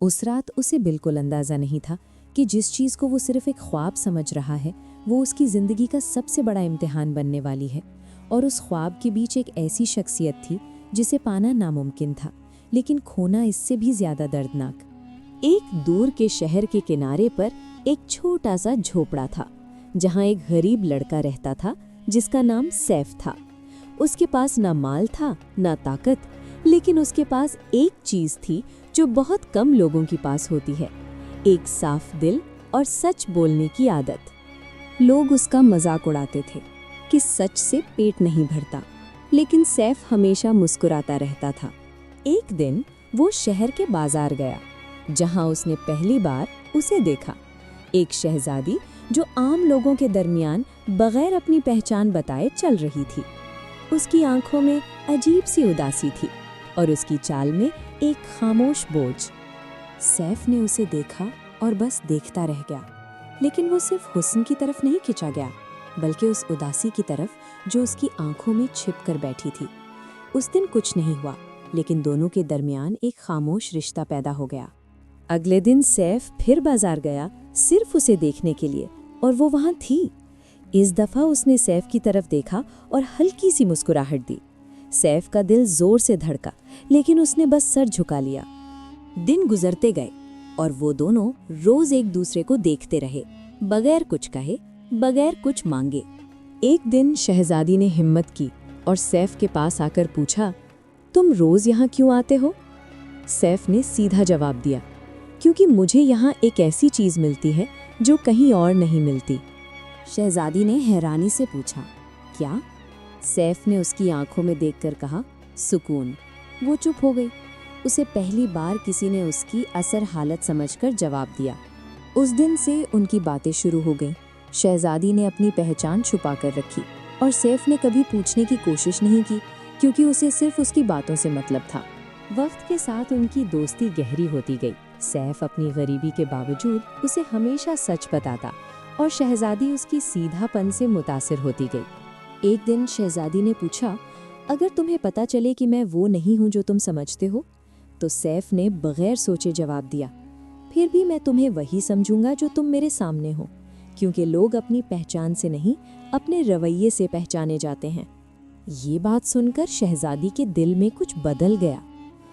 उस रात उसे बिल्कुल अंदाज़ा नहीं था कि जिस चीज़ को वो सिर्फ एक ख्वाब समझ रहा है वो उसकी ज़िंदगी का सबसे बड़ा इम्तिहान बनने वाली है। और उस ख्वाब के बीच एक ऐसी शख्सियत थी जिसे पाना नामुमकिन था, लेकिन खोना इससे भी ज़्यादा दर्दनाक। एक दूर के शहर के किनारे पर एक छोटा सा झोपड़ा था जहाँ एक गरीब लड़का रहता था जिसका नाम सैफ था। उसके पास ना माल था ना ताकत, लेकिन उसके पास एक चीज़ थी जो बहुत कम लोगों के पास होती है, एक साफ दिल और सच बोलने की आदत। लोग उसका मजाक उड़ाते थे कि सच से पेट नहीं भरता, लेकिन सैफ हमेशा मुस्कुराता रहता था। एक दिन वो शहर के बाजार गया जहां उसने पहली बार उसे देखा, एक शहजादी जो आम लोगों के दरमियान बगैर अपनी पहचान बताए चल रही थी। उसकी आंखों में अजीब सी उदासी थी और उसकी चाल में एक खामोश बोझ। सैफ ने उसे देखा और बस देखता रह गया, लेकिन वो सिर्फ हुस्न की तरफ नहीं खिंचा गया, बल्कि उस उदासी की तरफ जो उसकी आंखों में छिप कर बैठी थी। उस दिन कुछ नहीं हुआ, लेकिन दोनों के दरमियान एक खामोश रिश्ता पैदा हो गया। अगले दिन सैफ फिर बाजार गया सिर्फ उसे देखने के लिए, और वो वहां थी। इस दफा उसने सैफ की तरफ देखा और हल्की सी मुस्कुराहट दी। सैफ का दिल जोर से धड़का, लेकिन उसने बस सर झुका लिया। दिन गुजरते गए और वो दोनों रोज एक दूसरे को देखते रहे, बगैर कुछ कहे, बगैर कुछ मांगे। एक दिन शहजादी ने हिम्मत की और सैफ के पास आकर पूछा, तुम रोज यहाँ क्यों आते हो? सैफ ने सीधा जवाब दिया, क्योंकि मुझे यहाँ एक ऐसी चीज मिलती है जो कहीं और नहीं मिलती। शहजादी ने हैरानी से पूछा, क्या? सैफ ने उसकी आंखों में देखकर कहा, सुकून। वो चुप हो गई। उसे पहली बार किसी ने उसकी असर हालत समझकर जवाब दिया। उस दिन से उनकी बातें शुरू हो गईं। शहजादी ने अपनी पहचान छुपा कर रखी और सैफ ने कभी पूछने की कोशिश नहीं की, क्योंकि उसे सिर्फ उसकी बातों से मतलब था। वक्त के साथ उनकी दोस्ती गहरी होती गई। सैफ अपनी गरीबी के बावजूद उसे हमेशा सच बताता और शहजादी उसकी सीधापन से मुतासिर होती गई। एक दिन शहजादी ने पूछा, अगर तुम्हें पता चले कि मैं वो नहीं हूँ जो तुम समझते हो? तो सैफ ने बगैर सोचे जवाब दिया, फिर भी मैं तुम्हें वही समझूंगा जो तुम मेरे सामने हो, क्योंकि लोग अपनी पहचान से नहीं, अपने रवैये से पहचाने जाते हैं। ये बात सुनकर शहजादी के दिल में कुछ बदल गया।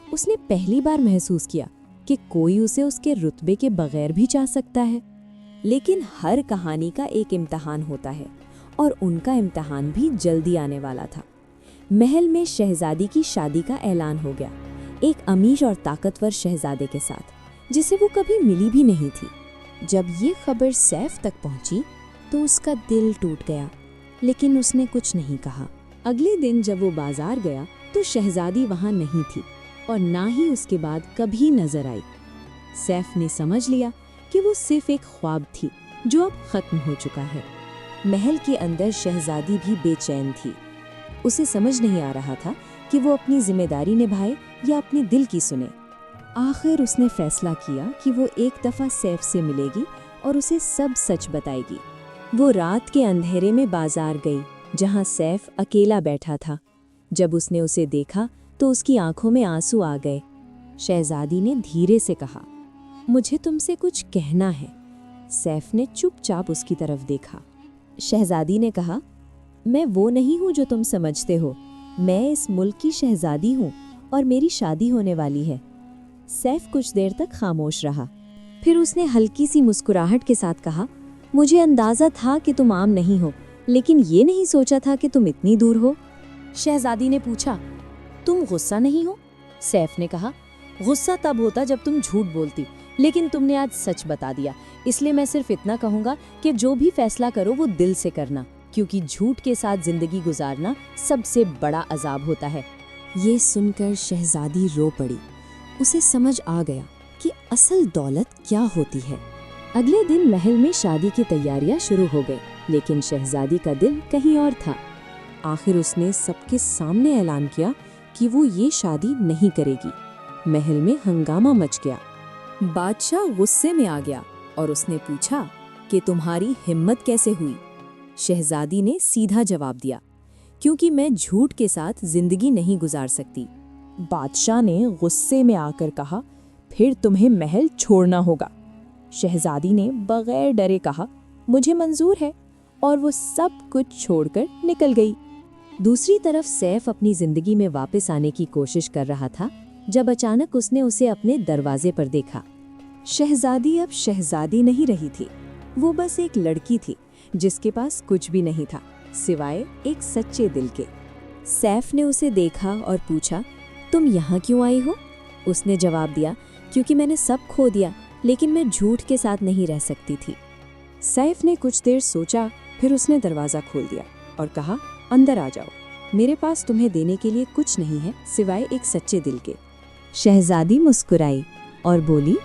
उसने पहली बार महसूस किया कि कोई उसे उसके रुतबे के बगैर भी चाह सकता है। लेकिन हर कहानी का एक इम्तिहान होता है, और उनका इम्तिहान भी जल्दी आने वाला था। महल में शहजादी की शादी का ऐलान हो गया, एक अमीर और ताकतवर शहजादे के साथ, जिसे वो कभी मिली भी नहीं थी। जब ये खबर सैफ तक पहुंची तो उसका दिल टूट गया, लेकिन उसने कुछ नहीं कहा। अगले दिन जब वो बाजार गया तो शहजादी वहां नहीं थी और ना ही उसके बाद कभी नजर आई। सैफ ने समझ लिया कि वो सिर्फ एक ख्वाब थी जो अब खत्म हो चुका है। महल के अंदर शहजादी भी बेचैन थी। उसे समझ नहीं आ रहा था कि वो अपनी जिम्मेदारी निभाए या अपने दिल की सुने। आखिर उसने फैसला किया कि वो एक दफा सैफ से मिलेगी और उसे सब सच बताएगी। वो रात के अंधेरे में बाजार गई जहां सैफ अकेला बैठा था। जब उसने उसे देखा तो उसकी आंखों में आंसू आ गए। शहजादी ने धीरे से कहा, मुझे तुमसे कुछ कहना है। सैफ ने चुपचाप उसकी तरफ देखा। शहजादी ने कहा, मैं वो नहीं हूँ जो तुम समझते हो। मैं इस मुल्क की शहजादी हूँ और मेरी शादी होने वाली है। सैफ कुछ देर तक खामोश रहा, फिर उसने हल्की सी मुस्कुराहट के साथ कहा, मुझे अंदाजा था कि तुम आम नहीं हो, लेकिन ये नहीं सोचा था कि तुम इतनी दूर हो। शहजादी ने पूछा, तुम गुस्सा नहीं हो? सैफ ने कहा, गुस्सा तब होता जब तुम झूठ बोलती, लेकिन तुमने आज सच बता दिया, इसलिए मैं सिर्फ इतना कहूँगा कि जो भी फैसला करो वो दिल से करना, क्योंकि झूठ के साथ जिंदगी गुजारना सबसे बड़ा अजाब होता है। ये सुनकर शहजादी रो पड़ी। उसे समझ आ गया कि असल दौलत क्या होती है। अगले दिन महल में शादी की तैयारियां शुरू हो गई, लेकिन शहजादी का दिल कहीं और था। आखिर उसने सबके सामने ऐलान किया कि वो ये शादी नहीं करेगी। महल में हंगामा मच गया। बादशाह गुस्से में आ गया और उसने पूछा कि तुम्हारी हिम्मत कैसे हुई? शहजादी ने सीधा जवाब दिया, क्योंकि मैं झूठ के साथ जिंदगी नहीं गुजार सकती। बादशाह ने गुस्से में आकर कहा, फिर तुम्हें महल छोड़ना होगा। शहजादी ने बगैर डरे कहा, मुझे मंजूर है, और वो सब कुछ छोड़कर निकल गई। दूसरी तरफ सैफ अपनी जिंदगी में वापस आने की कोशिश कर रहा था जब अचानक उसने उसे अपने दरवाजे पर देखा। शहजादी अब शहजादी नहीं रही थी, वो बस एक लड़की थी जिसके पास कुछ भी नहीं था सिवाय एक सच्चे दिल के। सैफ ने उसे देखा और पूछा, तुम यहाँ क्यों आई हो? उसने जवाब दिया, क्योंकि मैंने सब खो दिया, लेकिन मैं झूठ के साथ नहीं रह सकती थी। सैफ ने कुछ देर सोचा, फिर उसने दरवाज़ा खोल दिया और कहा, अंदर आ जाओ, मेरे पास तुम्हें देने के लिए कुछ नहीं है सिवाय एक सच्चे दिल के। शहजादी मुस्कुराई और बोली,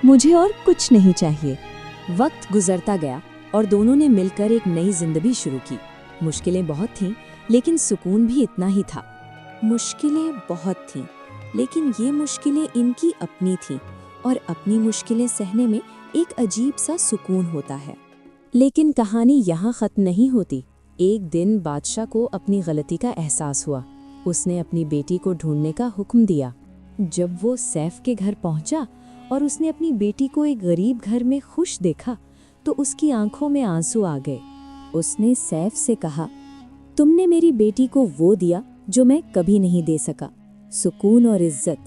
मुझे और कुछ नहीं चाहिए। वक्त गुजरता गया और दोनों ने मिलकर एक नई जिंदगी शुरू की। मुश्किलें बहुत थीं, लेकिन सुकून भी इतना ही था। मुश्किलें बहुत थीं, लेकिन ये मुश्किलें इनकी अपनी थीं, और अपनी मुश्किलें सहने में एक अजीब सा सुकून होता है। लेकिन कहानी यहाँ ख़त्म नहीं होती। एक दिन बादशाह को अपनी गलती का एहसास हुआ। उसने अपनी बेटी को ढूंढने का हुक्म दिया। जब वो सैफ के घर पहुंचा और उसने अपनी बेटी को एक गरीब घर में खुश देखा, तो उसकी आंखों में आंसू आ गए। उसने सैफ से कहा, तुमने मेरी बेटी को वो दिया जो मैं कभी नहीं दे सका, सुकून और इज्जत।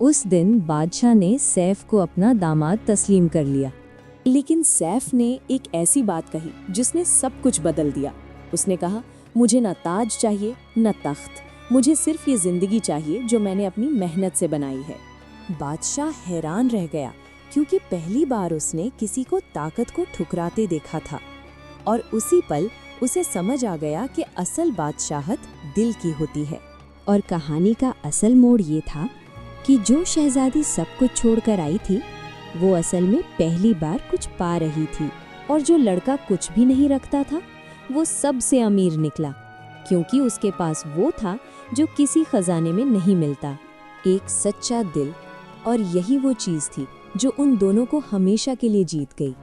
उस दिन बादशाह ने सैफ को अपना दामाद तस्लीम कर लिया। लेकिन सैफ ने एक ऐसी बात कही जिसने सब कुछ बदल दिया। उसने कहा, मुझे न ताज चाहिए न तख्त, मुझे सिर्फ ये जिंदगी चाहिए जो मैंने अपनी मेहनत से बनाई है। बादशाह हैरान रह गया, क्योंकि पहली बार उसने किसी को ताकत को ठुकराते देखा था, और उसी पल उसे समझ आ गया कि असल बादशाहत दिल की होती है। और कहानी का असल मोड़ ये था कि जो शहजादी सब कुछ छोड़कर आई थी, वो असल में पहली बार कुछ पा रही थी, और जो लड़का कुछ भी नहीं रखता था, वो सबसे अमीर निकला, क्योंकि उसके पास वो था जो किसी खजाने में नहीं मिलता, एक सच्चा दिल। और यही वो चीज़ थी जो उन दोनों को हमेशा के लिए जीत गई।